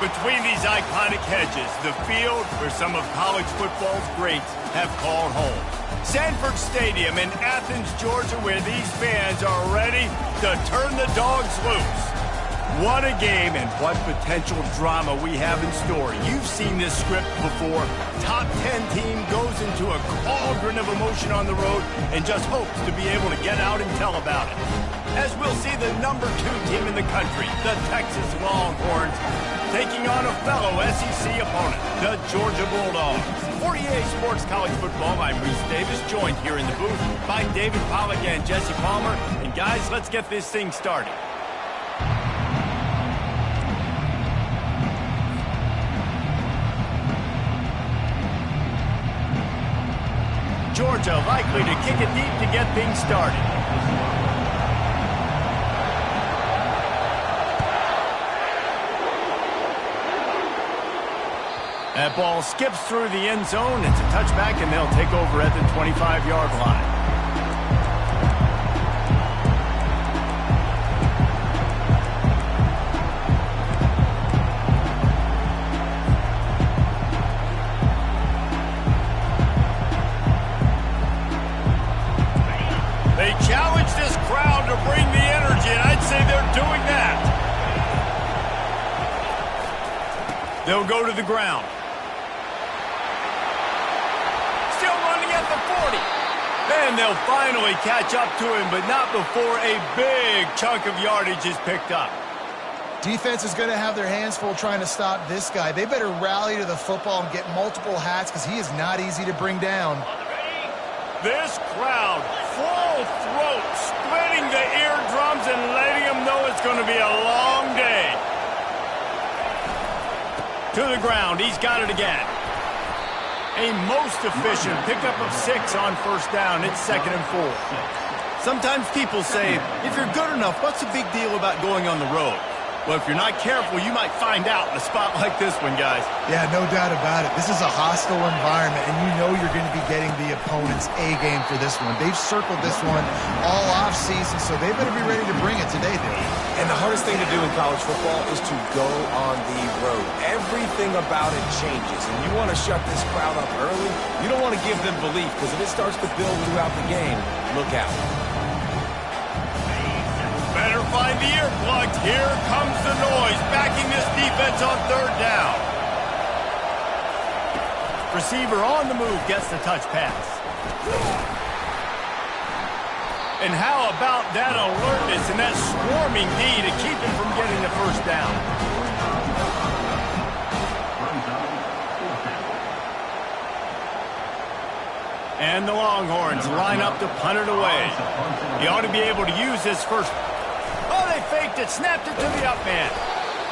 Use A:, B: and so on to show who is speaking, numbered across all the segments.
A: Between these iconic hedges, the field where some of college football's greats have called home. Sanford Stadium in Athens, Georgia, where these fans are ready to turn the dogs loose. What a game and what potential drama we have in store. You've seen this script before. Top 10 team goes into a cauldron of emotion on the road and just hopes to be able to get out and tell about it. As we'll see the number 2 team in the country, the Texas Longhorns, taking on a fellow SEC opponent, the Georgia Bulldogs. For EA Sports College Football, I'm Reese Davis, joined here in the booth by David Pollack and Jesse Palmer. And guys, let's get this thing started. Georgia likely to kick it deep to get things started. That ball skips through the end zone. It's a touchback, and they'll take over at the 25-yard line. They challenge this crowd to bring the energy, and I'd say they're doing that. They'll go to the ground. The 40. Then they'll finally catch up to him, but not before a big chunk of yardage is picked up.
B: Defense is going to have their hands full trying to stop this guy. They better rally to the football and get multiple hats because he is not easy to bring down.
A: This crowd, full throat, splitting the eardrums and letting them know it's going to be a long day. To the ground. He's got it again. A most efficient pickup of 6 on first down. It's 2nd and 4. Sometimes people say, if you're good enough, what's the big deal about going on the road? Well, if you're not careful, you might find out in a spot like this one, guys.
B: Yeah, no doubt about it. This is a hostile environment, and you know you're going to be getting the opponent's A-game for this one. They've circled this one all off-season, so they better be ready to bring it today, Dave.
C: And the hardest thing to do in college football is to go on the road. Everything about it changes, and you want to shut this crowd up early. You don't want to give them belief, because if it starts to build throughout the game, look out.
A: Better find the earplugs. Here comes the noise, backing this defense on 3rd down. Receiver on the move gets the touch pass. And how about that alertness and that swarming D to keep him from getting the first down? And the Longhorns line up to punt it away. He ought to be able to use this first. Oh, they faked it, snapped it to the up man.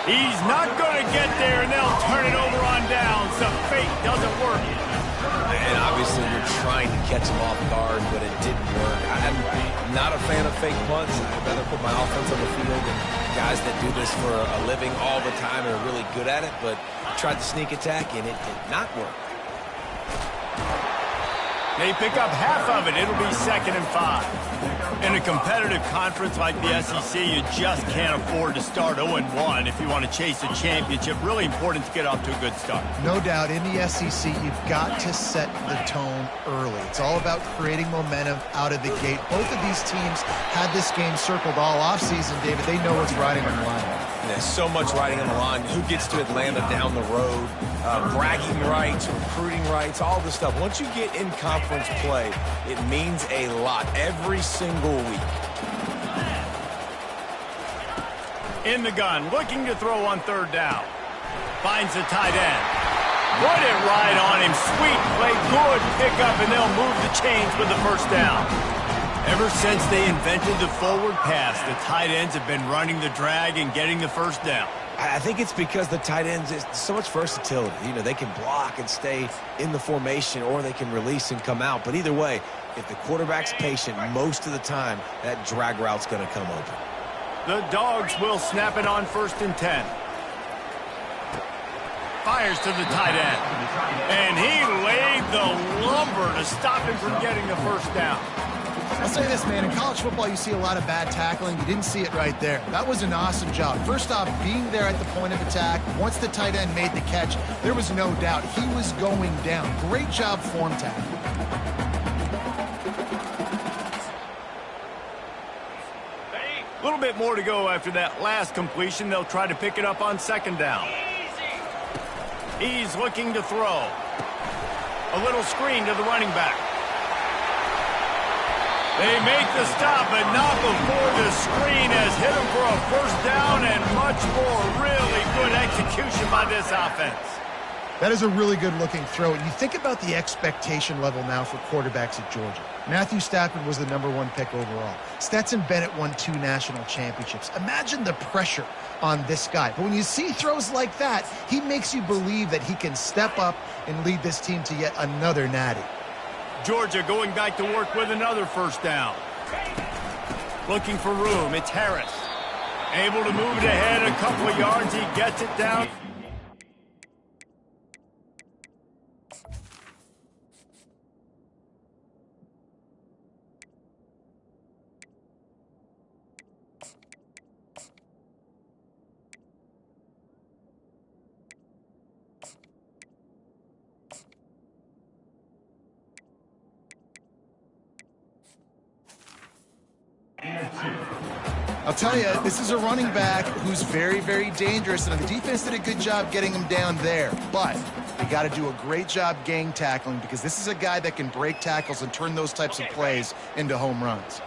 A: He's not going to get there, and they'll turn it over on downs. The fake doesn't work.
C: And obviously you're trying to catch him off guard, but it didn't work. I'm not a fan of fake punts. I'd rather put my offense on the field and guys that do this for a living all the time are really good at it, but tried the sneak attack, and it did not work.
A: They pick up half of it. It'll be 2nd and 5. In a competitive conference like the SEC, you just can't afford to start 0-1 if you want to chase a championship. Really important to get off to a good start.
B: No doubt, in the SEC, you've got to set the tone early. It's all about creating momentum out of the gate. Both of these teams had this game circled all offseason, David. They know what's riding on the line.
C: There's so much riding on the line. Who gets to Atlanta down the road? Bragging rights, recruiting rights, all this stuff. Once you get in conference play, it means a lot every single week.
A: In the gun, looking to throw on 3rd down. Finds the tight end. Put it right on him. Sweet play, good pickup, and they'll move the chains with the first down. Ever since they invented the forward pass, the tight ends have been running the drag and getting the first down.
C: I think it's because the tight ends is so much versatility. You know, they can block and stay in the formation, or they can release and come out. But either way, if the quarterback's patient most of the time, that drag route's going to come open.
A: The Dogs will snap it on 1st and 10. Fires to the tight end. And he laid the lumber to stop him from getting the first down.
B: I'll say this, man. In college football, you see a lot of bad tackling. You didn't see it right there. That was an awesome job. First off, being there at the point of attack. Once the tight end made the catch, there was no doubt he was going down. Great job form tackling.
A: A little bit more to go after that last completion. They'll try to pick it up on second down. He's looking to throw. A little screen to the running back. They make the stop, but not before the screen has hit him for a first down and much more. Really good execution by this offense.
B: That is a really good-looking throw. And you think about the expectation level now for quarterbacks at Georgia. Matthew Stafford was the #1 pick overall. Stetson Bennett won 2 national championships. Imagine the pressure on this guy. But when you see throws like that, he makes you believe that he can step up and lead this team to yet another natty.
A: Georgia going back to work with another first down. Looking for room. It's Harris. Able to move it ahead a couple of yards. He gets it down.
B: I'll tell you, this is a running back who's very, very dangerous, and the defense did a good job getting him down there. But they got to do a great job gang tackling because this is a guy that can break tackles and turn those types of plays into home runs.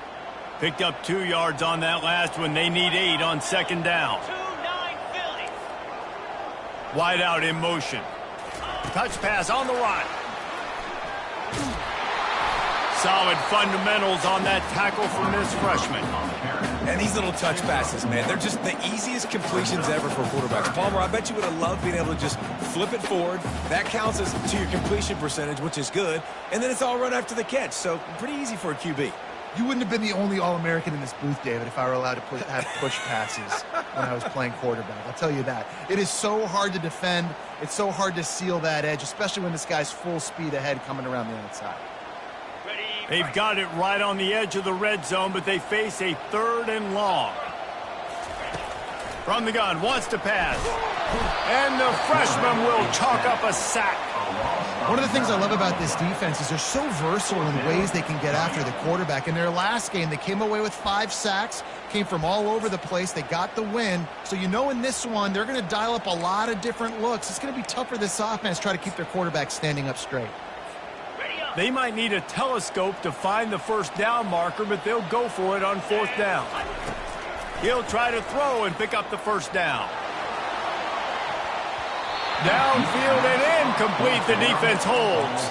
A: Picked up 2 yards on that last one. They need 8 on second down. Wide out in motion. Touch pass on the run. Solid fundamentals on that tackle from this freshman.
C: And these little touch passes, man, they're just the easiest completions ever for quarterbacks. Palmer, I bet you would have loved being able to just flip it forward. That counts as to your completion percentage, which is good. And then it's all run after the catch, so pretty easy for a QB.
B: You wouldn't have been the only All-American in this booth, David, if I were allowed to have push passes when I was playing quarterback. I'll tell you that. It is so hard to defend. It's so hard to seal that edge, especially when this guy's full speed ahead coming around the outside.
A: They've got it right on the edge of the red zone, but they face a 3rd and long. From the gun, wants to pass. And the freshman will chalk up a sack.
B: One of the things I love about this defense is they're so versatile in ways they can get after the quarterback. In their last game, they came away with 5 sacks, came from all over the place. They got the win. So you know in this one, they're going to dial up a lot of different looks. It's going to be tough for this offense to try to keep their quarterback standing up straight.
A: They might need a telescope to find the first down marker, but they'll go for it on 4th down. He'll try to throw and pick up the first down. Downfield and incomplete. The defense holds.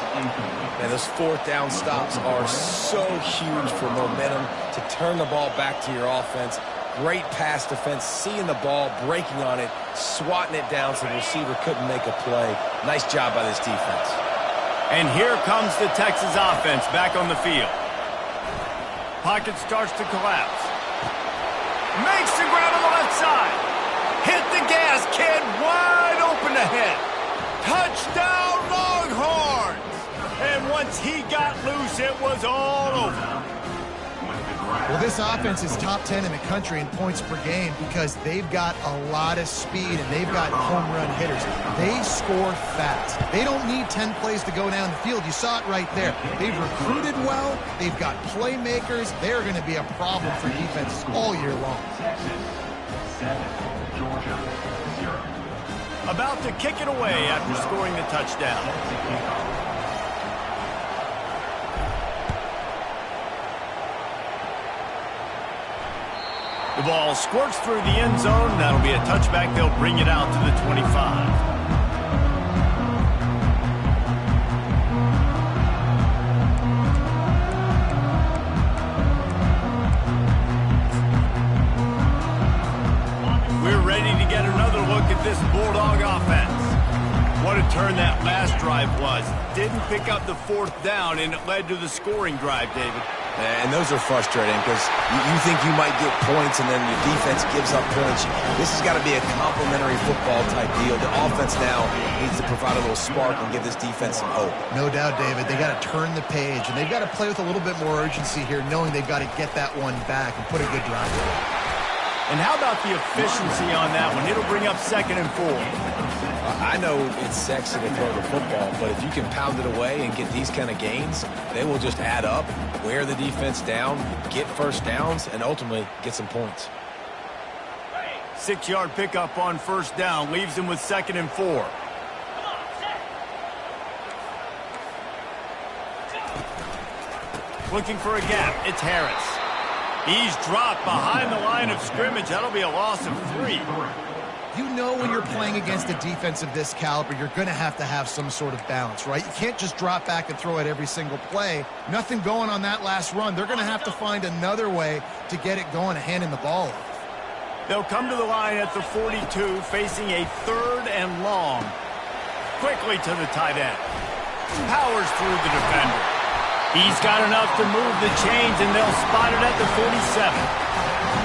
C: Man, those 4th down stops are so huge for momentum to turn the ball back to your offense. Great pass defense, seeing the ball, breaking on it, swatting it down so the receiver couldn't make a play. Nice job by this defense.
A: And here comes the Texas offense back on the field. Pocket starts to collapse. Makes the grab on the left side. Hit the gas, kid. Wide open ahead. Touchdown, Longhorns. And once he got loose, it was all over.
B: Well, this offense is top 10 in the country in points per game because they've got a lot of speed and they've got home run hitters. They score fast. They don't need 10 plays to go down the field. You saw it right there. They've recruited well. They've got playmakers. They're going to be a problem for defenses all year long.
A: About to kick it away after scoring the touchdown. The ball squirts through the end zone. That'll be a touchback. They'll bring it out to the 25. We're ready to get another look at this Bulldog offense. What a turn that last drive was. Didn't pick up the 4th down, and it led to the scoring drive, David.
C: And those are frustrating because you think you might get points and then your defense gives up points. This has got to be a complementary football type deal. The offense now needs to provide a little spark and give this defense some hope.
B: No doubt, David. They got to turn the page, and they've got to play with a little bit more urgency here, knowing they've got to get that one back and put a good drive in.
A: And how about the efficiency on that one? It'll bring up 2nd and 4.
C: I know it's sexy to throw the football, but if you can pound it away and get these kind of gains, they will just add up, wear the defense down, get first downs, and ultimately get some points.
A: 6-yard pickup on 1st down leaves them with 2nd and 4. Looking for a gap. It's Harris. He's dropped behind the line of scrimmage. That'll be a loss of 3.
B: You know when you're playing against a defense of this caliber, you're going to have some sort of balance, right? You can't just drop back and throw it every single play. Nothing going on that last run. They're going to have to find another way to get it going and handing the ball off.
A: They'll come to the line at the 42, facing a 3rd and long. Quickly to the tight end. Powers through the defender. He's got enough to move the chains, and they'll spot it at the 47.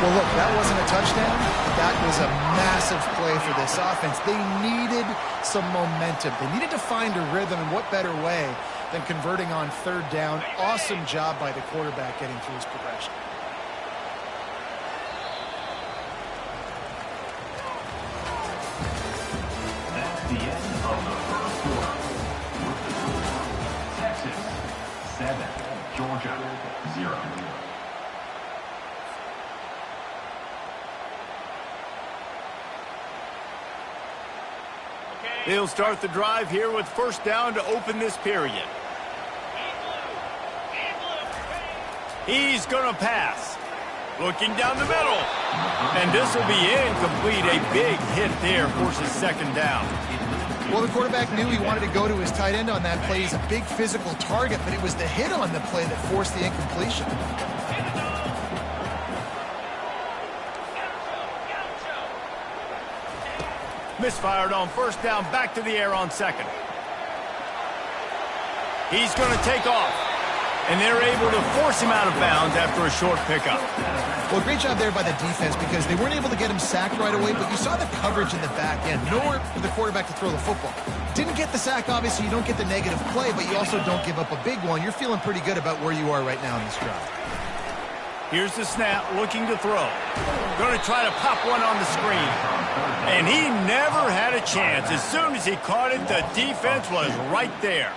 B: Well, look, that wasn't a touchdown. That was a massive play for this offense. They needed some momentum. They needed to find a rhythm, and what better way than converting on 3rd down. Awesome job by the quarterback getting through his progression.
D: That's the end of the first quarter. Texas 7, Georgia 0.
A: They'll start the drive here with 1st down to open this period. He's going to pass. Looking down the middle. And this will be incomplete. A big hit there forces 2nd down.
B: Well, the quarterback knew he wanted to go to his tight end on that play. He's a big physical target, but it was the hit on the play that forced the incompletion.
A: Misfired on 1st down, back to the air on 2nd. He's going to take off, and they're able to force him out of bounds after a short pickup.
B: Well, great job there by the defense because they weren't able to get him sacked right away, but you saw the coverage in the back end. Nowhere for the quarterback to throw the football. Didn't get the sack, obviously. You don't get the negative play, but you also don't give up a big one. You're feeling pretty good about where you are right now in this drive.
A: Here's the snap, looking to throw. Going to try to pop one on the screen. And he never had a chance. As soon as he caught it, the defense was right there.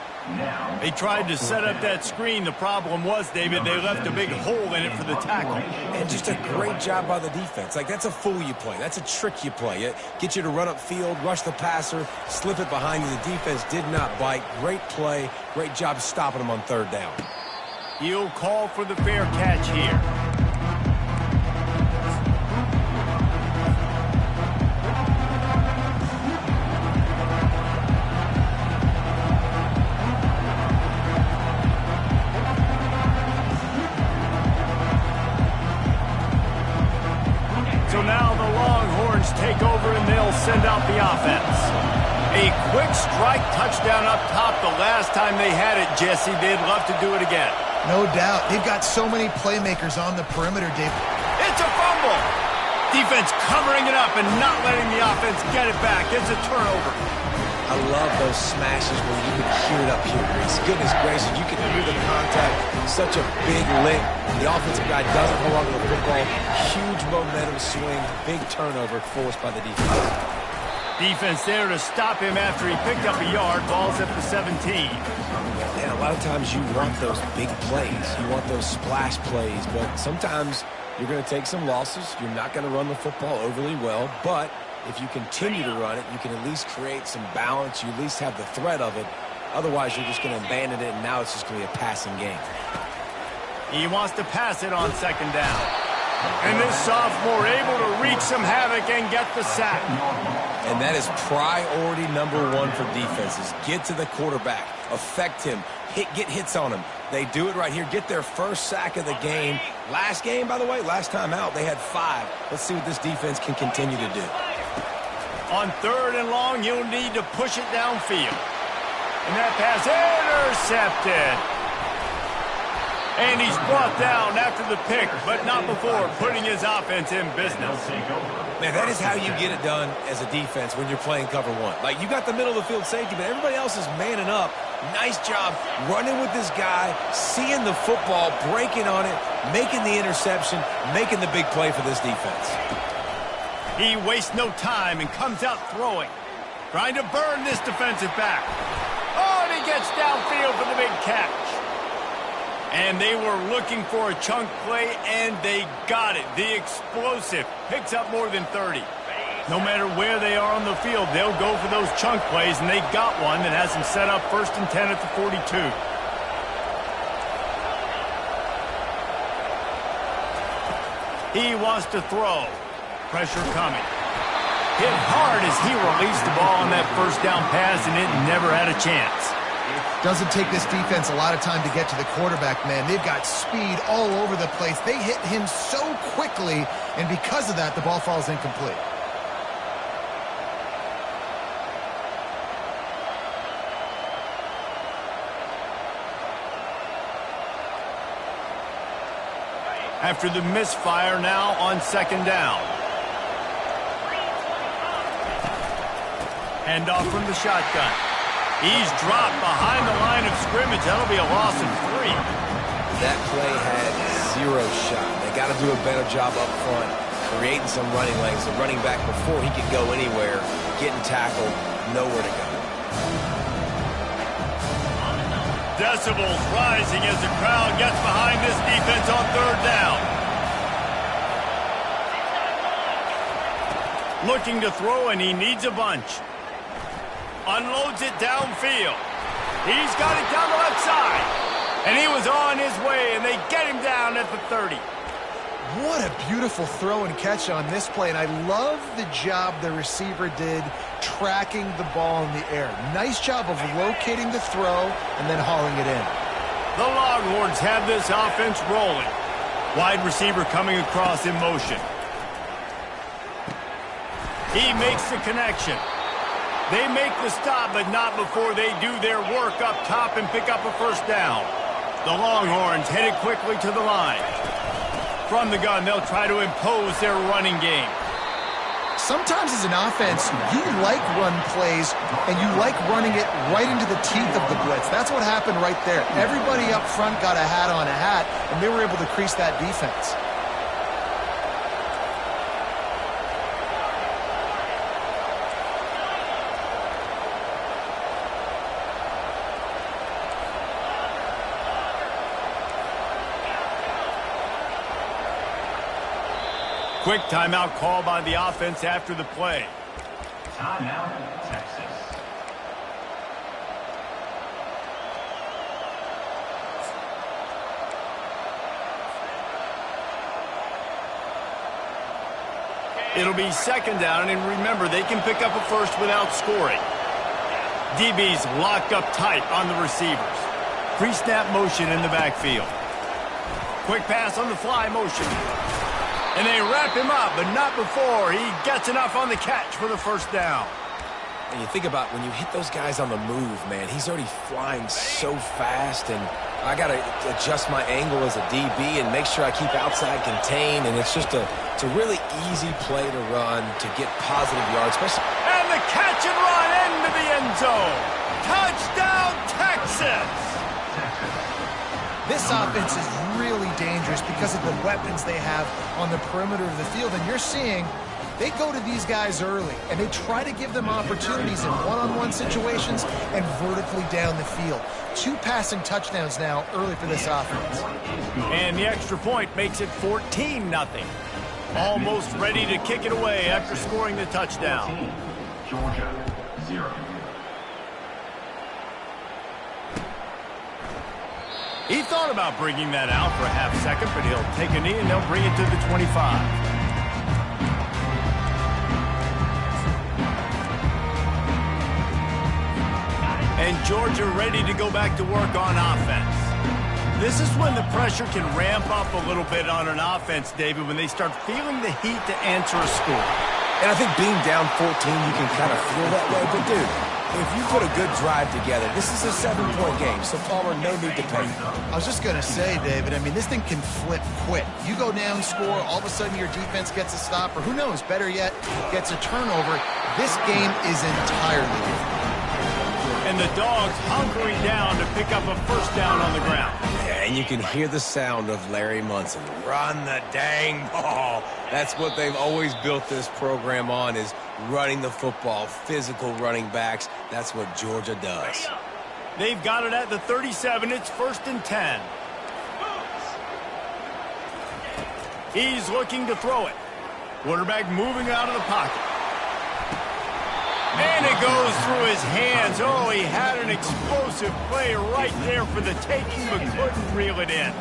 A: They tried to set up that screen. The problem was, David, they left a big hole in it for the tackle.
C: And just a great job by the defense. Like, that's a fool you play. That's a trick you play. It gets you to run up field, rush the passer, slip it behind you. The defense did not bite. Great play. Great job stopping him on 3rd down.
A: He'll call for the fair catch here. So now the Longhorns take over and they'll send out the offense. A quick strike touchdown up top the last time they had it, Jesse. They'd love to do it again.
B: No doubt. They've got so many playmakers on the perimeter, Dave.
A: It's a fumble. Defense covering it up and not letting the offense get it back. It's a turnover.
C: I love those smashes where you can hear it up here, Reese. Goodness gracious, you can hear the contact. Such a big lick. The offensive guy doesn't hold on to the football. Huge momentum swing. Big turnover forced by the defense.
A: Defense there to stop him after he picked up a yard. Ball's at the 17.
C: And a lot of times you want those big plays. You want those splash plays. But sometimes you're going to take some losses. You're not going to run the football overly well. But if you continue to run it, you can at least create some balance. You at least have the threat of it. Otherwise, you're just going to abandon it, and now it's just going to be a passing game.
A: He wants to pass it on 2nd down. And this sophomore able to wreak some havoc and get the sack.
C: And that is priority #1 for defenses. Get to the quarterback. Affect him. Get hits on him. They do it right here. Get their first sack of the game. Last game, by the way, last time out, they had 5. Let's see what this defense can continue to do.
A: On 3rd and long, you'll need to push it downfield. And that pass intercepted. And he's brought down after the pick, but not before putting his offense in business.
C: Man, that is how you get it done as a defense when you're playing cover one. Like, you got the middle of the field safety, but everybody else is manning up. Nice job running with this guy, seeing the football, breaking on it, making the interception, making the big play for this defense.
A: He wastes no time and comes out throwing, trying to burn this defensive back. Oh, and he gets downfield for the big catch. And they were looking for a chunk play, and they got it. The explosive picks up more than 30. No matter where they are on the field, they'll go for those chunk plays, and they got one that has them set up 1st and 10 at the 42. He wants to throw. Pressure coming. Hit hard as he released the ball on that first down pass, and it never had a chance.
B: Doesn't take this defense a lot of time to get to the quarterback, man. They've got speed all over the place. They hit him so quickly, and because of that, the ball falls incomplete.
A: After the misfire, now on 2nd down. Handoff from the shotgun. He's dropped behind the line of scrimmage. That'll be a loss of 3.
C: That play had 0 shot. They got to do a better job up front, creating some running lanes. The running back, before he could go anywhere, getting tackled, nowhere to go.
A: Decibels rising as the crowd gets behind this defense on 3rd down. Looking to throw, and he needs a bunch. Unloads it downfield. He's got it down the left side. And he was on his way, and they get him down at the 30.
B: What a beautiful throw and catch on this play, and I love the job the receiver did tracking the ball in the air. Nice job of locating the throw and then hauling it in.
A: The Longhorns have this offense rolling. Wide receiver coming across in motion. He makes the connection. They make the stop, but not before they do their work up top and pick up a 1st down. The Longhorns headed quickly to the line. From the gun, they'll try to impose their running game.
B: Sometimes as an offense, you like run plays, and you like running it right into the teeth of the blitz. That's what happened right there. Everybody up front got a hat on a hat, and they were able to crease that defense.
A: Quick timeout call by the offense after the play.
D: Timeout, Texas.
A: It'll be 2nd down, and remember, they can pick up a 1st without scoring. DB's locked up tight on the receivers. Pre-snap motion in the backfield. Quick pass on the fly motion. And they wrap him up, but not before he gets enough on the catch for the 1st down.
C: And you think about when you hit those guys on the move, man, he's already flying so fast, and I got to adjust my angle as a DB and make sure I keep outside contained, and it's a really easy play to run to get positive yards, especially.
A: And the catch and run into the end zone. Touchdown, Texas!
B: This offense is really dangerous because of the weapons they have on the perimeter of the field. And you're seeing they go to these guys early, and they try to give them opportunities in one-on-one situations and vertically down the field. 2 passing touchdowns now early for this offense.
A: And the extra point makes it 14-0. Almost ready to kick it away after scoring the touchdown.
D: Georgia, 0.
A: He thought about bringing that out for a half second, but he'll take a knee and they'll bring it to the 25. And Georgia ready to go back to work on offense. This is when the pressure can ramp up a little bit on an offense, David, when they start feeling the heat to answer a score.
C: And I think being down 14, you can kind of feel that way. But, dude, If you put a good drive together, this is a 7-point game, so Palmer, no need to panic.
B: I was just going to say, David, I mean, this thing can flip quick. You go down, score, all of a sudden your defense gets a stop, or who knows, better yet, gets a turnover. This game is entirely different.
A: And the Dogs hunkering down to pick up a first down on the ground.
C: Yeah, and you can hear the sound of Larry Munson. Run the dang ball. That's what they've always built this program on, is running the football, physical running backs. That's what Georgia does.
A: They've got it at the 37. It's 1st and 10. He's looking to throw it. Quarterback moving out of the pocket. And it goes through his hands. Oh, he had an explosive play right there for the taking, but couldn't reel it in.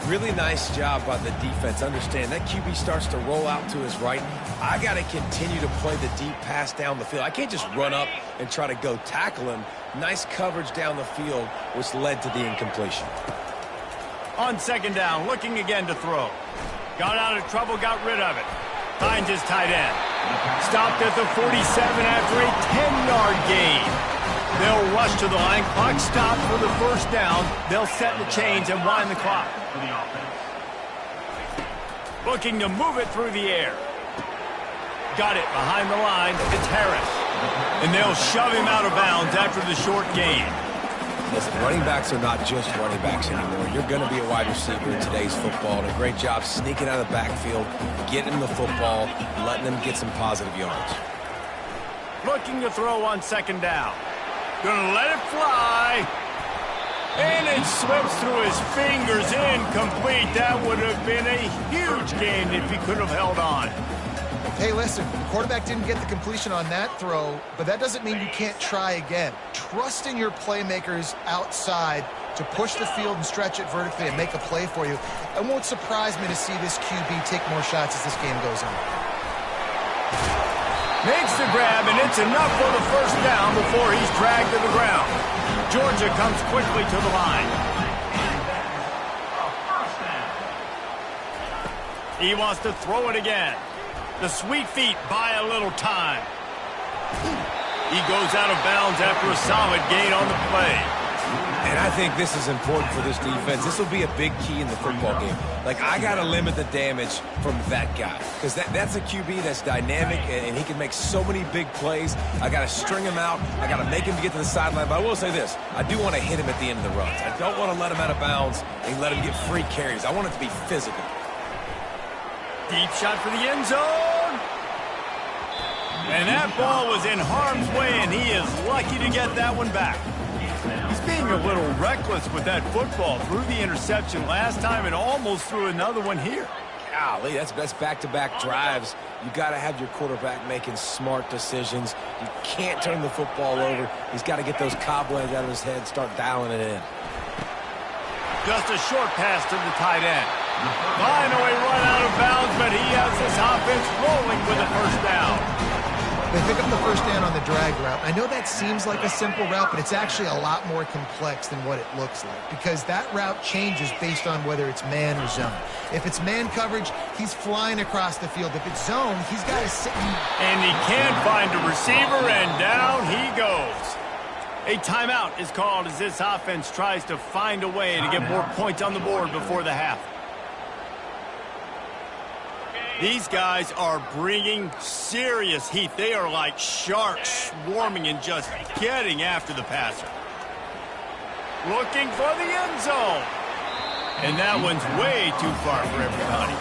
C: Really nice job by the defense. Understand, that QB starts to roll out to his right. I got to continue to play the deep pass down the field. I can't just run up and try to go tackle him. Nice coverage down the field, which led to the incompletion.
A: On 2nd down, looking again to throw. Got out of trouble, got rid of it. Finds his tight end. Stopped at the 47 after a 10-yard gain. They'll rush to the line. Clock stopped for the first down. They'll set the chains and wind the clock. Looking to move it through the air. Got it behind the line. It's Harris. And they'll shove him out of bounds after the short gain.
C: Listen, running backs are not just running backs anymore. You're going to be a wide receiver in today's football. And a great job sneaking out of the backfield, getting the football, letting them get some positive yards.
A: Looking to throw on 2nd down. Gonna let it fly. And it slips through his fingers. Incomplete. That would have been a huge gain if he could have held on.
B: Hey, listen, the quarterback didn't get the completion on that throw, but that doesn't mean you can't try again. Trusting your playmakers outside to push the field and stretch it vertically and make a play for you. It won't surprise me to see this QB take more shots as this game goes on.
A: Makes the grab, and it's enough for the first down before he's dragged to the ground. Georgia comes quickly to the line. He wants to throw it again. The sweet feet buy a little time. He goes out of bounds after a solid gain on the play.
C: And I think this is important for this defense. This will be a big key in the football game. Like, I got to limit the damage from that guy, because that's a QB that's dynamic, and he can make so many big plays. I got to string him out. I got to make him get to the sideline. But I will say this. I do want to hit him at the end of the runs. I don't want to let him out of bounds and let him get free carries. I want it to be physical.
A: Deep shot for the end zone. And that ball was in harm's way, and he is lucky to get that one back. He's being a little reckless with that football. Threw the interception last time and almost threw another one here.
C: Golly, that's back-to-back drives. You got to have your quarterback making smart decisions. You can't turn the football over. He's got to get those cobwebs out of his head, start dialing it in.
A: Just a short pass to the tight end. Finally run out of bounds, but he has this offense rolling with a first down.
B: They pick up the first down on the drag route. I know that seems like a simple route, but it's actually a lot more complex than what it looks like, because that route changes based on whether it's man or zone. If it's man coverage, he's flying across the field. If it's zone, he's got to sit.
A: And he can't find a receiver, and down he goes. A timeout is called as this offense tries to find a way to get more points on the board before the half. These guys are bringing serious heat. They are like sharks swarming and just getting after the passer. Looking for the end zone. And that one's way too far for everybody.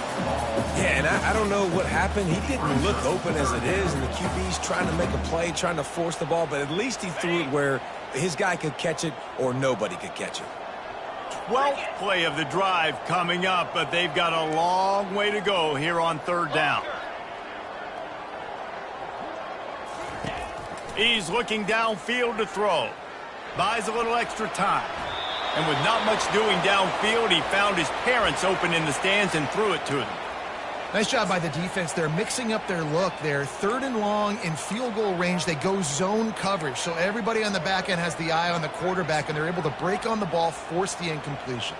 C: Yeah, and I don't know what happened. He didn't look open as it is, and the QB's trying to make a play, trying to force the ball, but at least he threw it where his guy could catch it or nobody could catch it.
A: 12th play of the drive coming up, but they've got a long way to go here on 3rd down. He's looking downfield to throw. Buys a little extra time. And with not much doing downfield, he found his parents open in the stands and threw it to them.
B: Nice job by the defense. They're mixing up their look. They're 3rd and long in field goal range. They go zone coverage. So everybody on the back end has the eye on the quarterback, and they're able to break on the ball, force the incompletion.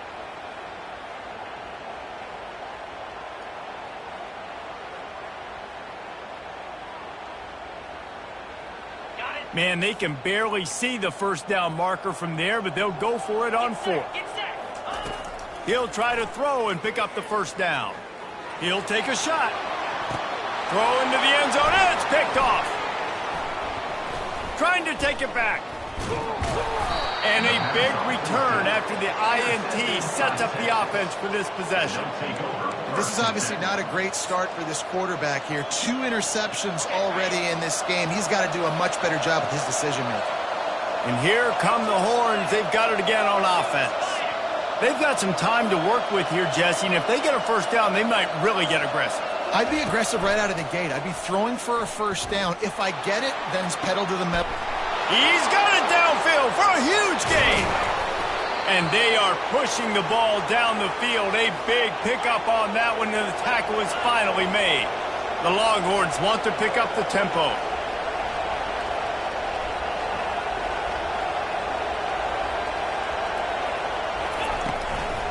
A: Man, they can barely see the first down marker from there, but they'll go for it on fourth. He'll try to throw and pick up the first down. He'll take a shot. Throw into the end zone, and it's picked off. Trying to take it back. And a big return after the INT sets up the offense for this possession.
B: This is obviously not a great start for this quarterback here. 2 interceptions already in this game. He's got to do a much better job with his decision-making.
A: And here come the horns. They've got it again on offense. They've got some time to work with here, Jesse, and if they get a first down, they might really get aggressive.
B: I'd be aggressive right out of the gate. I'd be throwing for a first down. If I get it, then it's pedal to the metal.
A: He's got it downfield for a huge gain. And they are pushing the ball down the field. A big pickup on that one, and the tackle is finally made. The Longhorns want to pick up the tempo.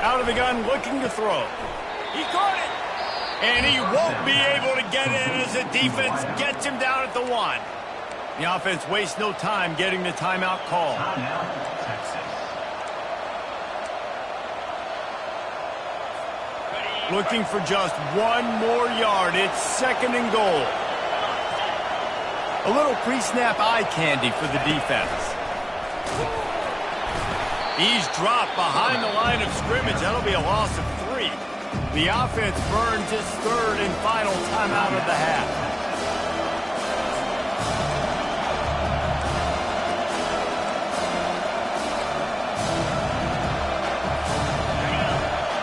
A: Out of the gun, looking to throw. He caught it. And he won't be able to get in as the defense gets him down at the 1. The offense wastes no time getting the timeout call.
D: Timeout, Texas.
A: Looking for just 1 more yard. It's 2nd and goal. A little pre-snap eye candy for the defense. He's dropped behind the line of scrimmage. That'll be a loss of 3. The offense burns its 3rd and final timeout of the half.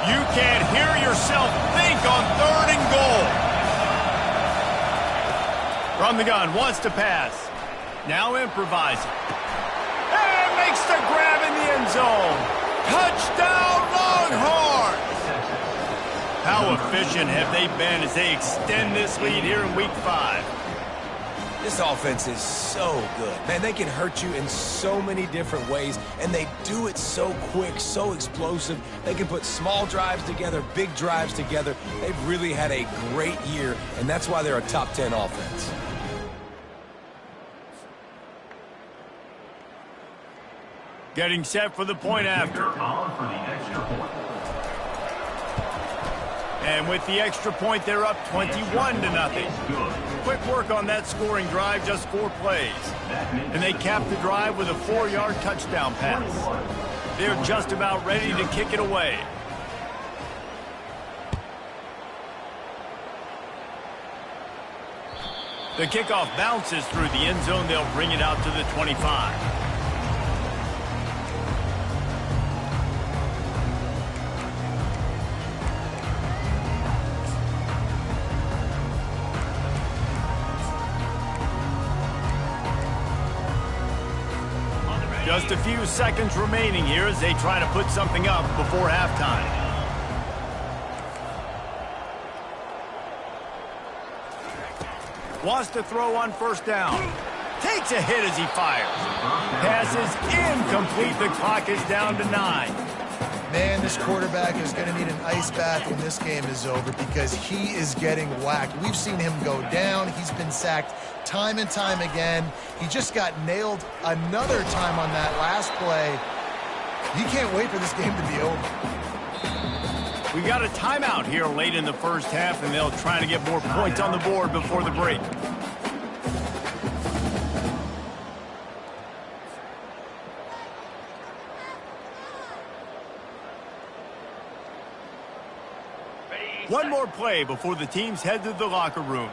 A: You can't hear yourself think on 3rd and goal. From the gun, wants to pass. Now improvising. And makes the grab in the end zone. Touchdown, Longhorns! How efficient have they been as they extend this lead here in Week 5?
C: This offense is so good. Man, they can hurt you in so many different ways, and they do it so quick, so explosive. They can put small drives together, big drives together. They've really had a great year, and that's why they're a top 10 offense.
A: Getting set for the point after.
D: On for the extra point.
A: And with the extra point, they're up 21-0.
D: Good.
A: Quick work on that scoring drive, just 4 plays. And they cap the drive with a 4-yard touchdown pass. They're just about ready to kick it away. The kickoff bounces through the end zone. They'll bring it out to the 25. Just a few seconds remaining here as they try to put something up before halftime. Wants to throw on first down. Takes a hit as he fires. Pass is incomplete. The clock is down to 9.
B: Man, this quarterback is going to need an ice bath when this game is over because he is getting whacked. We've seen him go down. He's been sacked time and time again. He just got nailed another time on that last play. You can't wait for this game to be over.
A: We got a timeout here late in the first half, and they'll try to get more points on the board before the break. One more play before the teams head to the locker rooms.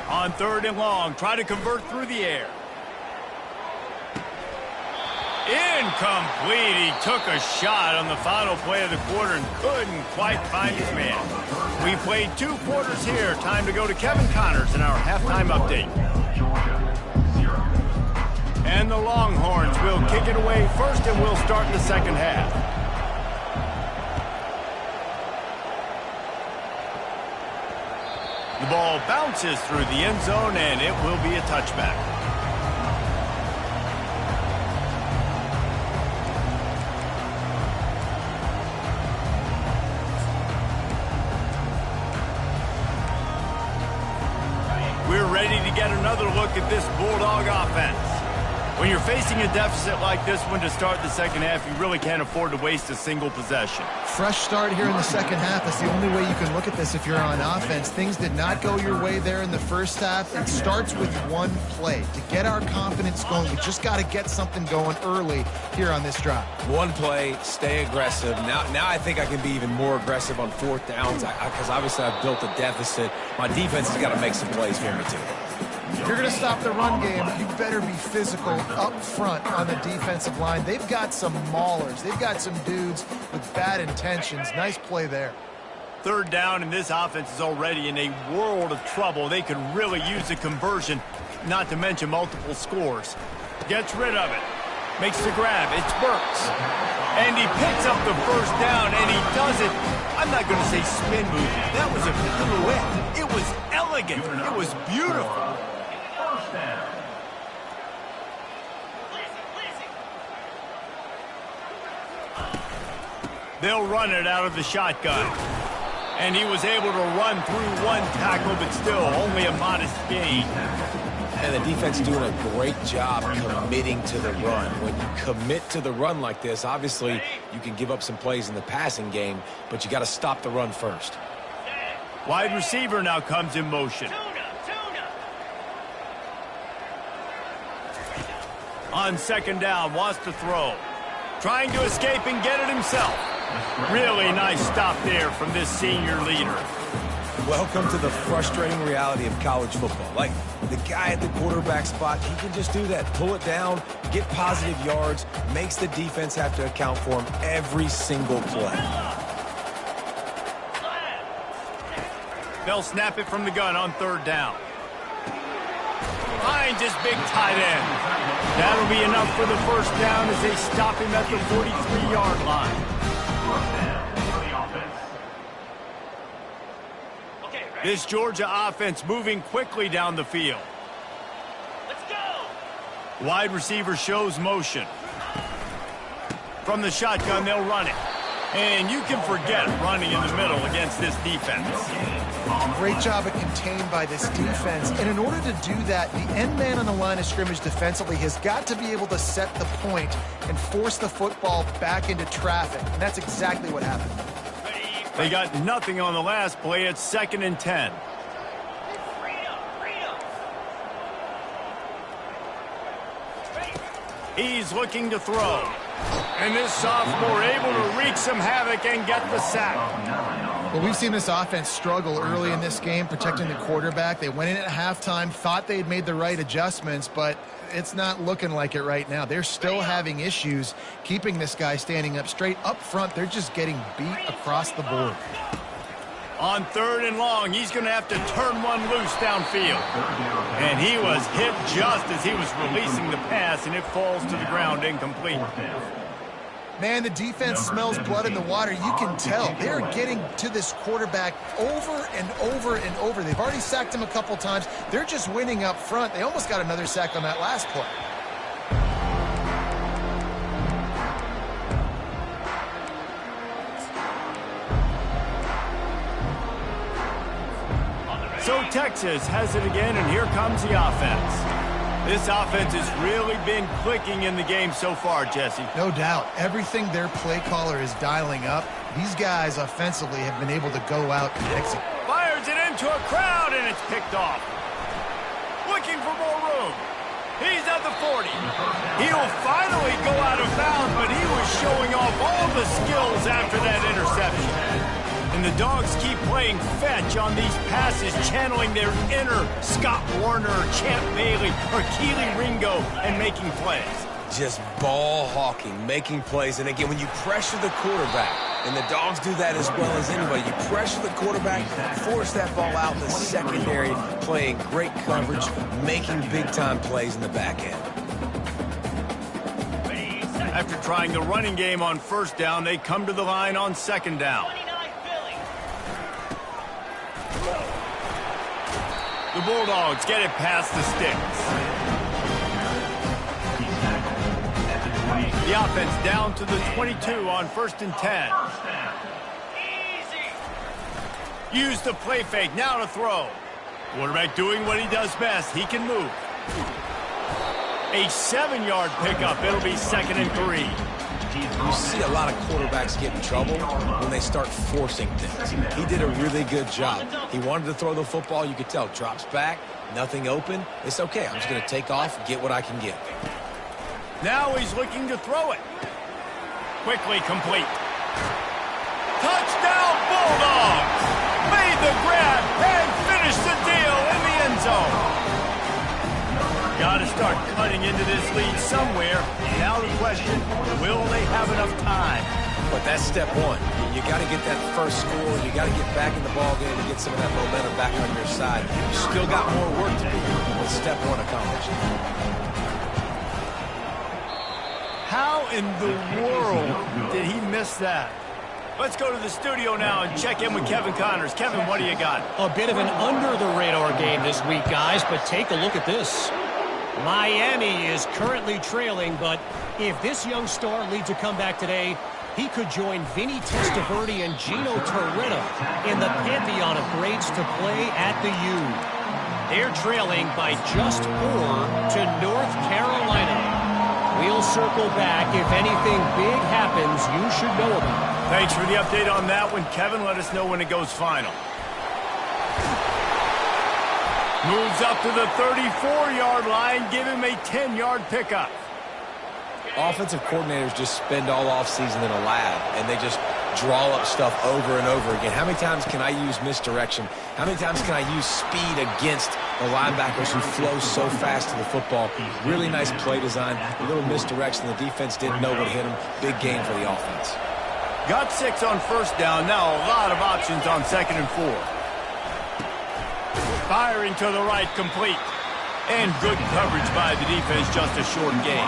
A: On 3rd and long, try to convert through the air. Incomplete. He took a shot on the final play of the quarter and couldn't quite find his man. We played 2 quarters here. Time to go to Kevin Connors in our halftime update.
D: Georgia, 0.
A: And the Longhorns will kick it away first, and we'll start the second half. The ball bounces through the end zone, and it will be a touchback. We're we're ready to get another look at this Bulldog offense. When you're facing a deficit like this one to start the second half, you really can't afford to waste a single possession.
B: Fresh start here in the second half. That's the only way you can look at this if you're on offense. Things did not go your way there in the first half. It starts with one play. To get our confidence going, we just got to get something going early here on this drive.
C: One play, stay aggressive. Now I think I can be even more aggressive on fourth downs because obviously I've built a deficit. My defense has got to make some plays for me too.
B: If you're going to stop the run game, you better be physical up front on the defensive line. They've got some maulers. They've got some dudes with bad intentions. Nice play there.
A: Third down, and this offense is already in a world of trouble. They could really use a conversion, not to mention multiple scores. Gets rid of it. Makes the grab. It's Burks. And he picks up the first down, and he does it. I'm not going to say spin move. That was a pirouette. It was elegant. It was beautiful. They'll run it out of the shotgun. And he was able to run through one tackle, but still only a modest gain.
C: And the defense doing a great job committing to the run. When you commit to the run like this, obviously you can give up some plays in the passing game, but you got to stop the run first.
A: Wide receiver now comes in motion. On second down, wants to throw. Trying to escape and get it himself. Really nice stop there from this senior leader.
C: Welcome to the frustrating reality of college football. Like, the guy at the quarterback spot, he can just do that. Pull it down, get positive yards, makes the defense have to account for him every single play.
A: They'll snap it from the gun on third down. Finds his big tight end. That'll be enough for the first down as they stop him at the 43-yard line. This Georgia offense moving quickly down the field.
E: Let's go.
A: Wide receiver shows motion. From the shotgun, they'll run it. And you can forget running in the middle against this defense.
B: Great job of contained by this defense. And in order to do that, the end man on the line of scrimmage defensively has got to be able to set the point and force the football back into traffic. And that's exactly what happened.
A: They got nothing on the last play. It's 2nd and 10. He's looking to throw. And this sophomore able to wreak some havoc and get the sack.
B: Well, we've seen this offense struggle early in this game, protecting the quarterback. They went in at halftime, thought they'd made the right adjustments, but it's not looking like it right now. They're still having issues keeping this guy standing up straight. Up front, they're just getting beat across the board.
A: On 3rd and long, he's going to have to turn one loose downfield. And he was hit just as he was releasing the pass, and it falls to the ground incomplete.
B: Man, the defense smells blood in the water. You can tell. They're getting to this quarterback over and over and over. They've already sacked him a couple times. They're just winning up front. They almost got another sack on that last play.
A: So Texas has it again, and here comes the offense. This offense has really been clicking in the game so far, Jesse.
B: No doubt. Everything their play caller is dialing up, these guys offensively have been able to go out and execute.
A: Fires it into a crowd, and it's picked off. Looking for more room. He's at the 40. He'll finally go out of bounds, but he was showing off all the skills after that interception. And the Dogs keep playing fetch on these passes, channeling their inner Scott Warner, Champ Bailey, or Keely Ringo, and making plays.
C: Just ball hawking, making plays. And again, when you pressure the quarterback, and the Dogs do that as well as anybody, you pressure the quarterback, force that ball out in the secondary, playing great coverage, making big-time plays in the back end.
A: After trying the running game on 1st down, they come to the line on 2nd down. The Bulldogs get it past the sticks. The offense down to the 22 on 1st and 10. Use the play fake, now to throw. Quarterback doing what he does best. He can move. A 7-yard pickup. It'll be 2nd and 3.
C: You see a lot of quarterbacks get in trouble when they start forcing things. He did a really good job. He wanted to throw the football. You could tell. Drops back. Nothing open. It's okay. I'm just going to take off and get what I can get.
A: Now he's looking to throw it. Quickly complete. Touchdown Bulldogs! Made the grab and finished the deal in the end zone. Got to start cutting into this lead somewhere. Now the question, will they have enough time?
C: But that's step one. You got to get that first score. You got to get back in the ball game and get some of that momentum back on your side. You still got more work to do, but step one accomplished.
A: How in the world did he miss that? Let's go to the studio now and check in with Kevin Connors. Kevin, what do you got?
F: A bit of an under-the-radar game this week, guys, but take a look at this. Miami is currently trailing, but if this young star leads a comeback today, he could join Vinny Testaverde and Gino Torretta in the pantheon of greats to play at the U. They're trailing by just 4 to North Carolina. We'll circle back. If anything big happens, you should know about it.
A: Thanks for the update on that one, Kevin. Let us know when it goes final. Moves up to the 34-yard line. Give him a 10-yard pickup.
C: Offensive coordinators just spend all offseason in a lab, and they just draw up stuff over and over again. How many times can I use misdirection? How many times can I use speed against the linebackers who flow so fast to the football? Really nice play design, a little misdirection. The defense didn't know what hit him. Big gain for the offense.
A: Got 6 on first down. Now a lot of options on 2nd and 4. Firing to the right, complete. And good coverage by the defense, just a short gain.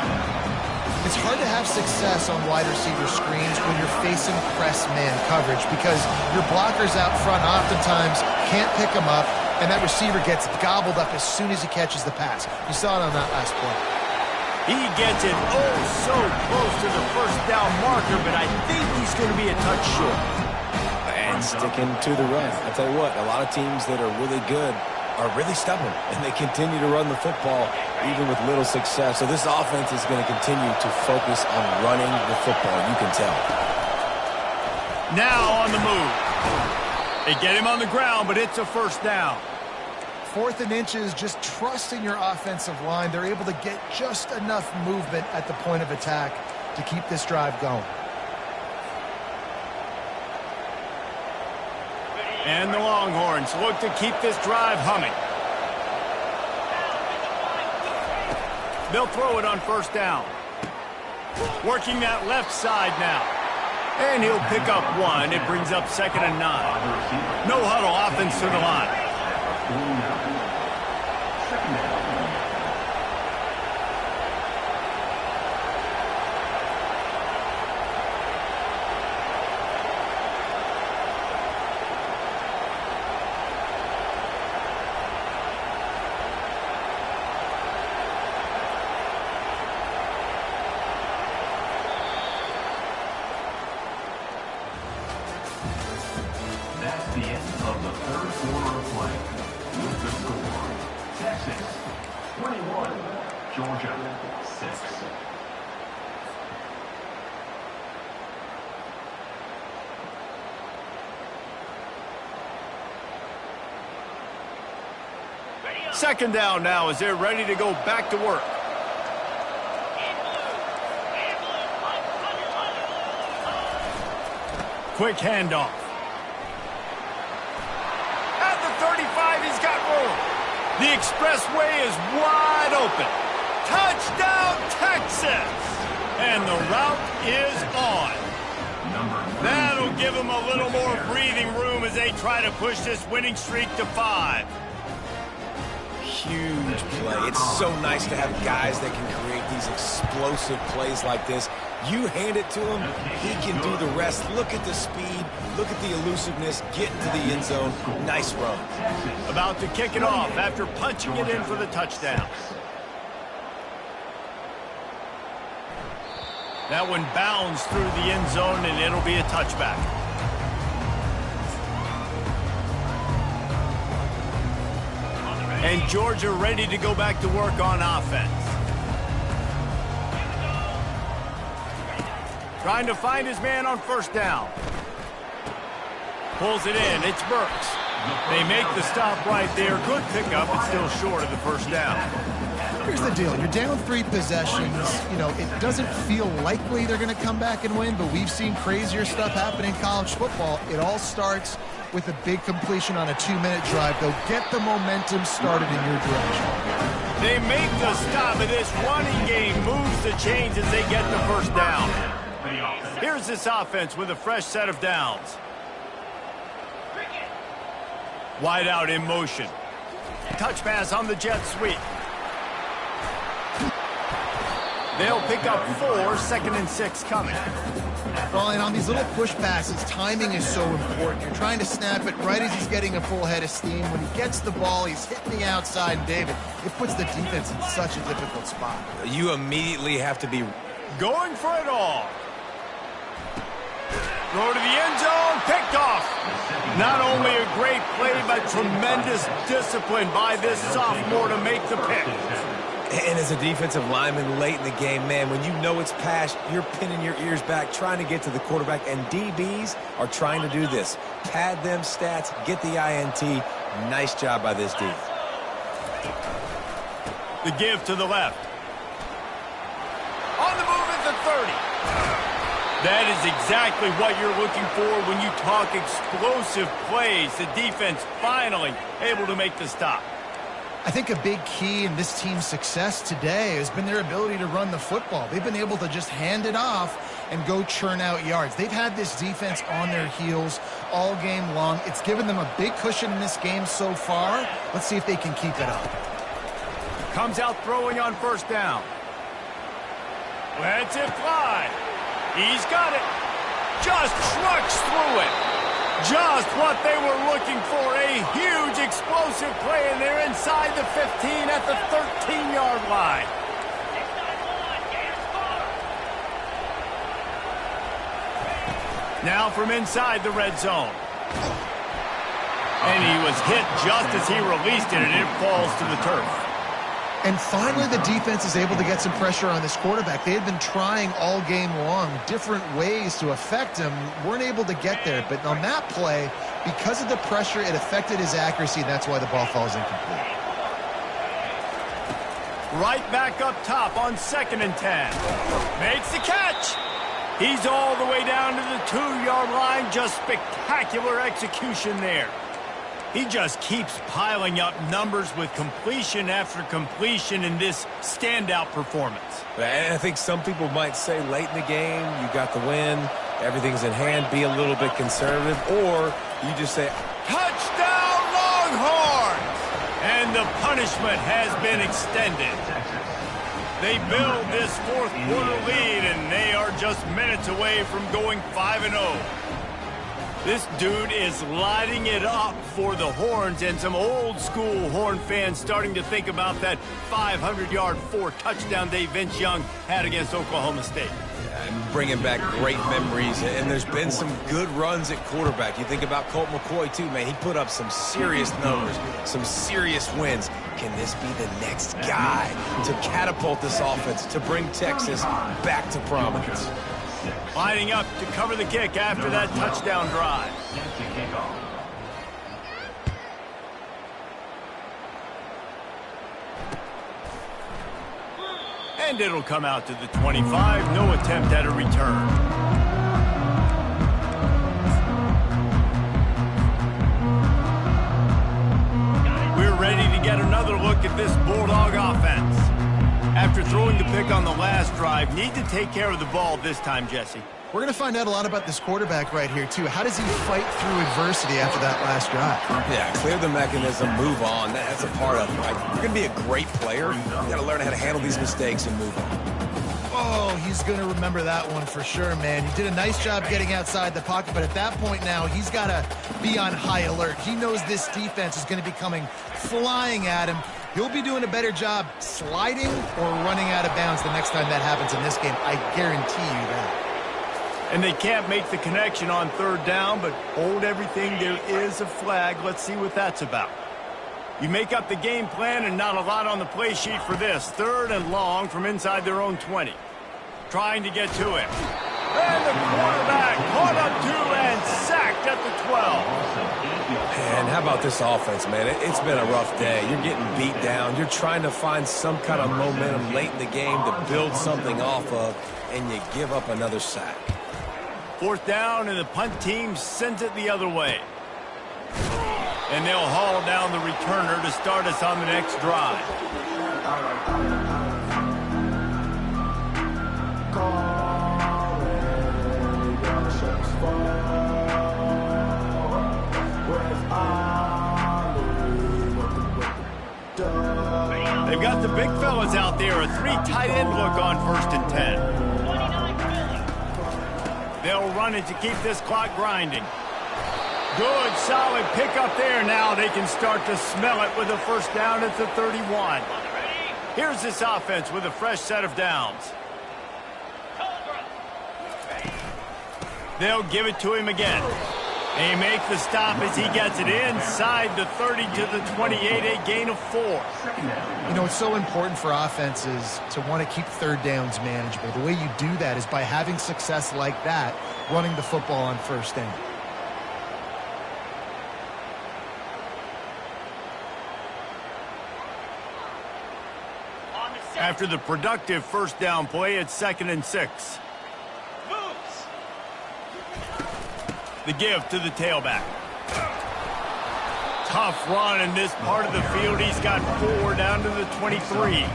B: It's hard to have success on wide receiver screens when you're facing press man coverage because your blockers out front oftentimes can't pick them up, and that receiver gets gobbled up as soon as he catches the pass. You saw it on that last play.
A: He gets it oh so close to the first down marker, but I think he's going to be a touch short.
C: And sticking to the run. I tell you what, a lot of teams that are really good are really stubborn, and they continue to run the football even with little success. So this offense is going to continue to focus on running the football. You can tell.
A: Now on the move. They get him on the ground, but it's a first down.
B: 4th and inches, just trusting your offensive line. They're able to get just enough movement at the point of attack to keep this drive going.
A: And the Longhorns look to keep this drive humming. They'll throw it on first down. Working that left side now. And he'll pick up 1. It brings up 2nd and 9. No huddle offense to the line.
D: That's the end of the 3rd quarter of play. With the score, Texas 21, Georgia 6.
A: Second down now as they're ready to go back to work. Quick handoff. At the 35, he's got room. The expressway is wide open. Touchdown, Texas! And the route is on. That'll give them a little more breathing room as they try to push this winning streak to 5.
C: Huge play. It's so nice to have guys that can create these explosive plays like this. You hand it to him, he can do the rest. Look at the speed. Look at the elusiveness. Get into the end zone. Nice run.
A: About to kick it off after punching it in for the touchdown. That one bounds through the end zone, and it'll be a touchback. And Georgia ready to go back to work on offense. Trying to find his man on first down. Pulls it in. It's Burks. They make the stop right there. Good pickup, but still short of the first down.
B: Here's the deal. You're down 3 possessions. You know, it doesn't feel likely they're going to come back and win, but we've seen crazier stuff happen in college football. It all starts with a big completion on a 2-minute drive. They'll get the momentum started in your direction.
A: They make the stop, and this running game moves the chains as they get the first down. Here's this offense with a fresh set of downs. Wide out in motion. Touch pass on the jet sweep. They'll pick up 4, 2nd and 6 coming.
B: Well, and on these little push passes, timing is so important. You're trying to snap it right as he's getting a full head of steam. When he gets the ball, he's hitting the outside, and David, it puts the defense in such a difficult spot.
C: You immediately have to be
A: going for it all. Throw to the end zone, picked off. Not only a great play, but tremendous discipline by this sophomore to make the pick.
C: And as a defensive lineman late in the game, man, when you know it's passed, you're pinning your ears back, trying to get to the quarterback, and DBs are trying to do this. Pad them stats, get the INT. Nice job by this D.
A: The give to the left. On the move at the 30. That is exactly what you're looking for when you talk explosive plays. The defense finally able to make the stop.
B: I think a big key in this team's success today has been their ability to run the football. They've been able to just hand it off and go churn out yards. They've had this defense on their heels all game long. It's given them a big cushion in this game so far. Let's see if they can keep it up.
A: Comes out throwing on first down. Lets it fly. He's got it. Just trucks through it. Just what they were looking for. A huge explosive play, and they're inside the 15 at the 13-yard line. Now from inside the red zone. And he was hit just as he released it, and it falls to the turf.
B: And finally, the defense is able to get some pressure on this quarterback. They had been trying all game long different ways to affect him. Weren't able to get there. But on that play, because of the pressure, it affected his accuracy. And that's why the ball falls incomplete.
A: Right back up top on 2nd and 10. Makes the catch. He's all the way down to the 2-yard line. Just spectacular execution there. He just keeps piling up numbers with completion after completion in this standout performance.
C: And I think some people might say late in the game, you got the win, everything's in hand, be a little bit conservative, or you just say,
A: touchdown Longhorns! And the punishment has been extended. They build this 4th quarter lead, and they are just minutes away from going 5-0. This dude is lighting it up for the Horns, and some old-school Horn fans starting to think about that 500-yard 4-touchdown day Vince Young had against Oklahoma State.
C: I'm bringing back great memories, and there's been some good runs at quarterback. You think about Colt McCoy, too, man. He put up some serious numbers, some serious wins. Can this be the next guy to catapult this offense, to bring Texas back to prominence?
A: Lining up to cover the kick after that touchdown drive. And it'll come out to the 25. No attempt at a return. We're ready to get another look at this Bulldog offense. After throwing the pick on the last drive, need to take care of the ball this time, Jesse.
B: We're going to find out a lot about this quarterback right here, too. How does he fight through adversity after that last drive?
C: Yeah, clear the mechanism, move on. That's a part of it, right? You're going to be a great player. You got to learn how to handle these mistakes and move on.
B: Oh, he's going to remember that one for sure, man. He did a nice job getting outside the pocket, but at that point now, he's got to be on high alert. He knows this defense is going to be coming flying at him. He'll be doing a better job sliding or running out of bounds the next time that happens in this game. I guarantee you that.
A: And they can't make the connection on 3rd down, but hold everything. There is a flag. Let's see what that's about. You make up the game plan and not a lot on the play sheet for this. 3rd and long from inside their own 20. Trying to get to him. And the quarterback caught up to and sacked at the 12.
C: And how about this offense, man? It's been a rough day. You're getting beat down. You're trying to find some kind of momentum late in the game to build something off of, and you give up another sack.
A: 4th down, and the punt team sends it the other way. And they'll haul down the returner to start us on the next drive. They've got the big fellas out there. A 3 tight end look on 1st and 10.
E: 29 Philly.
A: They'll run it to keep this clock grinding. Good, solid pickup there. Now they can start to smell it with a 1st down at the 31. Here's this offense with a fresh set of downs. They'll give it to him again. They make the stop as he gets it inside the 30 to the 28, a gain of 4.
B: You know, it's so important for offenses to want to keep 3rd downs manageable. The way you do that is by having success like that, running the football on 1st down.
A: After the productive 1st down play, it's 2nd and 6.
E: Moves.
A: The give to the tailback. Tough run in this part of the field. He's got 4 down to the 23.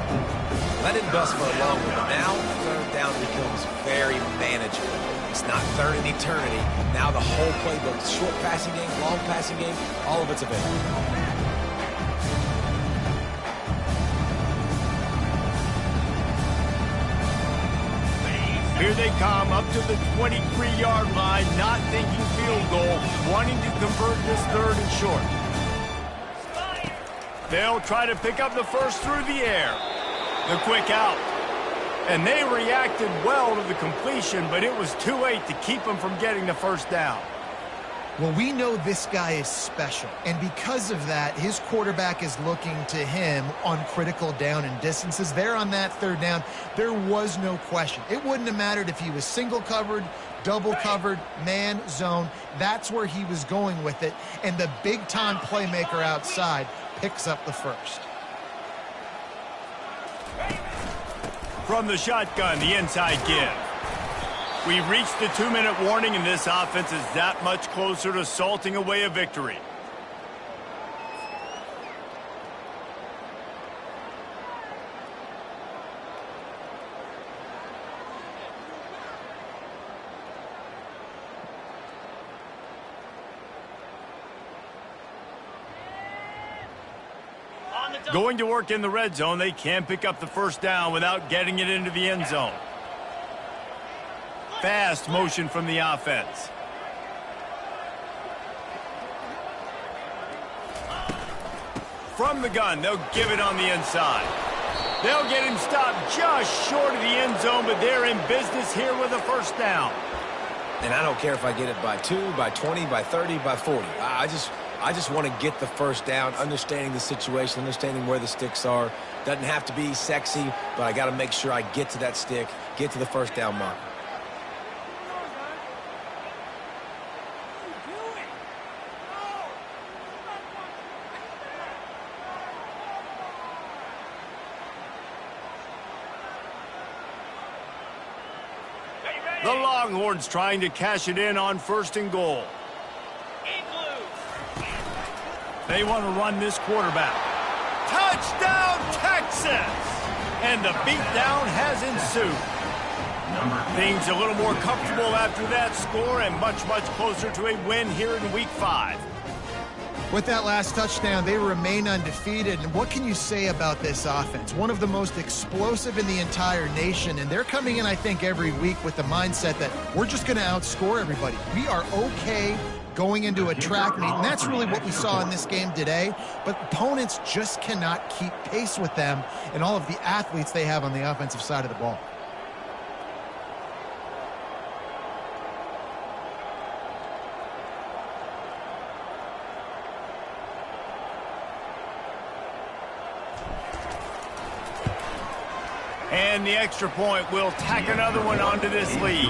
C: Let it bust for a long one. Now, 3rd down becomes very manageable. It's not 3rd in eternity. Now the whole playbook, short passing game, long passing game, all of it's available.
A: Here they come up to the 23-yard line, not thinking field goal, wanting to convert this 3rd and short. They'll try to pick up the 1st through the air. The quick out. And they reacted well to the completion, but it was too late to keep them from getting the 1st down.
B: Well, we know this guy is special, and because of that, his quarterback is looking to him on critical down and distances. There on that 3rd down, there was no question. It wouldn't have mattered if he was single covered, double covered, man, zone. That's where he was going with it, and the big-time playmaker outside picks up the 1st.
A: From the shotgun, the inside give. We've reached the 2-minute warning, and this offense is that much closer to salting away a victory. Going to work in the red zone, they can't pick up the 1st down without getting it into the end zone. Fast motion from the offense. From the gun, they'll give it on the inside. They'll get him stopped just short of the end zone, but they're in business here with a 1st down.
C: And I don't care if I get it by 2, by 20, by 30, by 40. I just want to get the 1st down, understanding the situation, understanding where the sticks are. Doesn't have to be sexy, but I got to make sure I get to that stick, get to the 1st down marker.
A: The Longhorns trying to cash it in on 1st and goal. They want to run this quarterback. Touchdown, Texas! And the beatdown has ensued. Things a little more comfortable after that score and much, much closer to a win here in Week 5.
B: With that last touchdown, they remain undefeated. And what can you say about this offense? One of the most explosive in the entire nation. And they're coming in, I think, every week with the mindset that we're just going to outscore everybody. We are okay going into a track meet. And that's really what we saw in this game today. But opponents just cannot keep pace with them and all of the athletes they have on the offensive side of the ball.
A: And the extra point will tack another one onto this lead.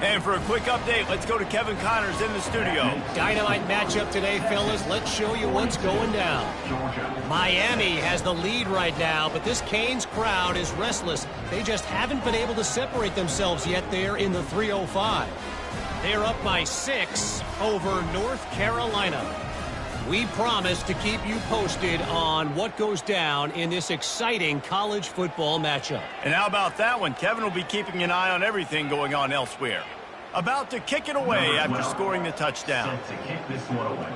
A: And for a quick update, let's go to Kevin Connors in the studio.
F: Dynamite matchup today, fellas. Let's show you what's going down. Miami has the lead right now, but this Canes crowd is restless. They just haven't been able to separate themselves yet there in the 305. They're up by 6 over North Carolina. We promise to keep you posted on what goes down in this exciting college football matchup.
A: And how about that one? Kevin will be keeping an eye on everything going on elsewhere. About to kick it away after scoring the touchdown.
D: Set to kick this one away.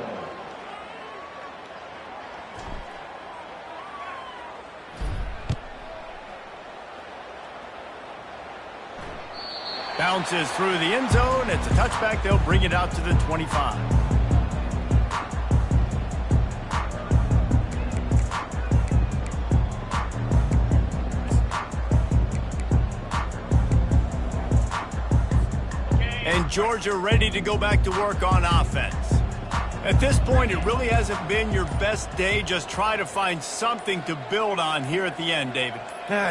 A: Bounces through the end zone. It's a touchback. They'll bring it out to the 25. And Georgia ready to go back to work on offense. At this point, it really hasn't been your best day. Just try to find something to build on here at the end, David.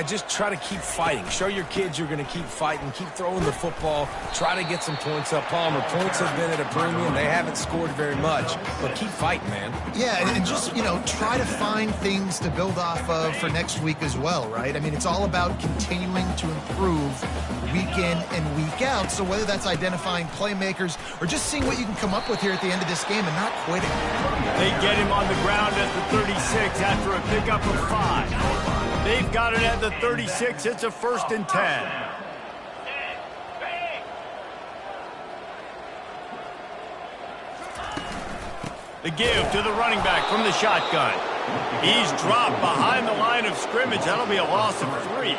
C: Just try to keep fighting. Show your kids you're going to keep fighting. Keep throwing the football. Try to get some points up. Palmer, points have been at a premium. They haven't scored very much, but keep fighting, man.
B: Yeah, and just, try to find things to build off of for next week as well, right? I mean, it's all about continuing to improve week in and week out. So whether that's identifying playmakers or just seeing what you can come up with here at the end of this game and not quitting.
A: They get him on the ground at the 36 after a pickup of 5. They've got it at the 36. It's a 1st and 10. The give to the running back from the shotgun. He's dropped behind the line of scrimmage. That'll be a loss of 3.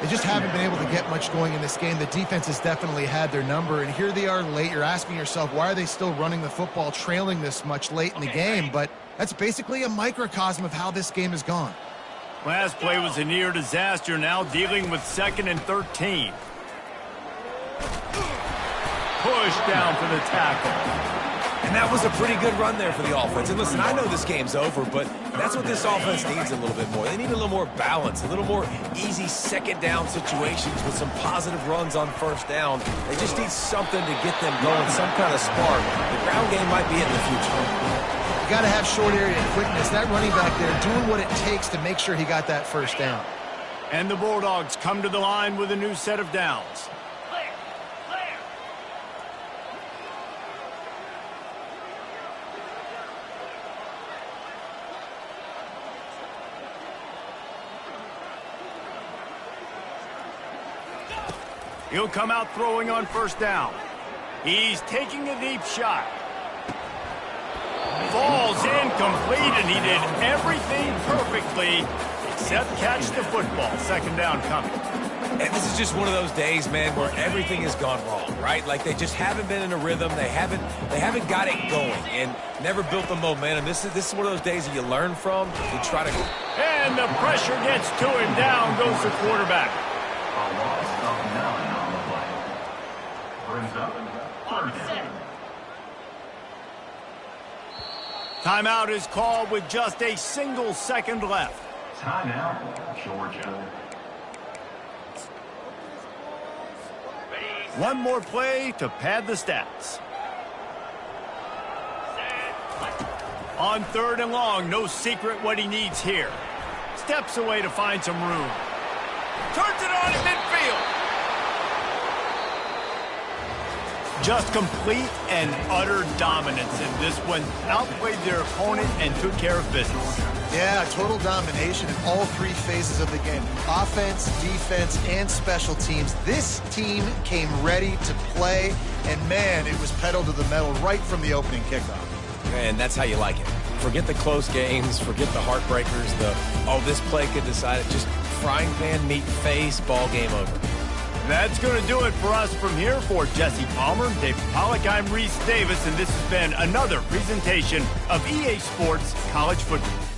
B: They just haven't been able to get much going in this game. The defense has definitely had their number, and here they are late. You're asking yourself, why are they still running the football, trailing this much late in the game? But that's basically a microcosm of how this game has gone.
A: Last play was a near disaster. Now dealing with 2nd and 13. Push down for the tackle.
C: And that was a pretty good run there for the offense. And listen, I know this game's over, but that's what this offense needs a little bit more. They need a little more balance, a little more easy 2nd down situations with some positive runs on 1st down. They just need something to get them going, some kind of spark. The ground game might be it in the future.
B: You got to have short area quickness. That running back there doing what it takes to make sure he got that 1st down.
A: And the Bulldogs come to the line with a new set of downs. He'll come out throwing on 1st down. He's taking a deep shot. Falls incomplete, and he did everything perfectly except catch the football. 2nd down coming.
C: And this is just one of those days, man, where everything has gone wrong, right? Like they just haven't been in a rhythm. They haven't got it going and never built the momentum. This is one of those days that you learn from. You try to.
A: And the pressure gets to him. Down goes the quarterback.
D: A loss of 9 on the play. Brings up 3rd down.
A: Timeout is called with just a single second left.
D: Timeout, Georgia.
A: One more play to pad the stats. On 3rd and long, no secret what he needs here. Steps away to find some room. Turns it on in midfield. Just complete and utter dominance in this one. Outplayed their opponent and took care of business.
B: Yeah, total domination in all 3 phases of the game. Offense, defense, and special teams. This team came ready to play, and man, it was pedal to the metal right from the opening kickoff.
C: And that's how you like it. Forget the close games, forget the heartbreakers, this play could decide it. Just frying pan, meat, face, ball game over.
A: That's going to do it for us from here. For Jesse Palmer, David Pollack, I'm Reese Davis, and this has been another presentation of EA Sports College Football.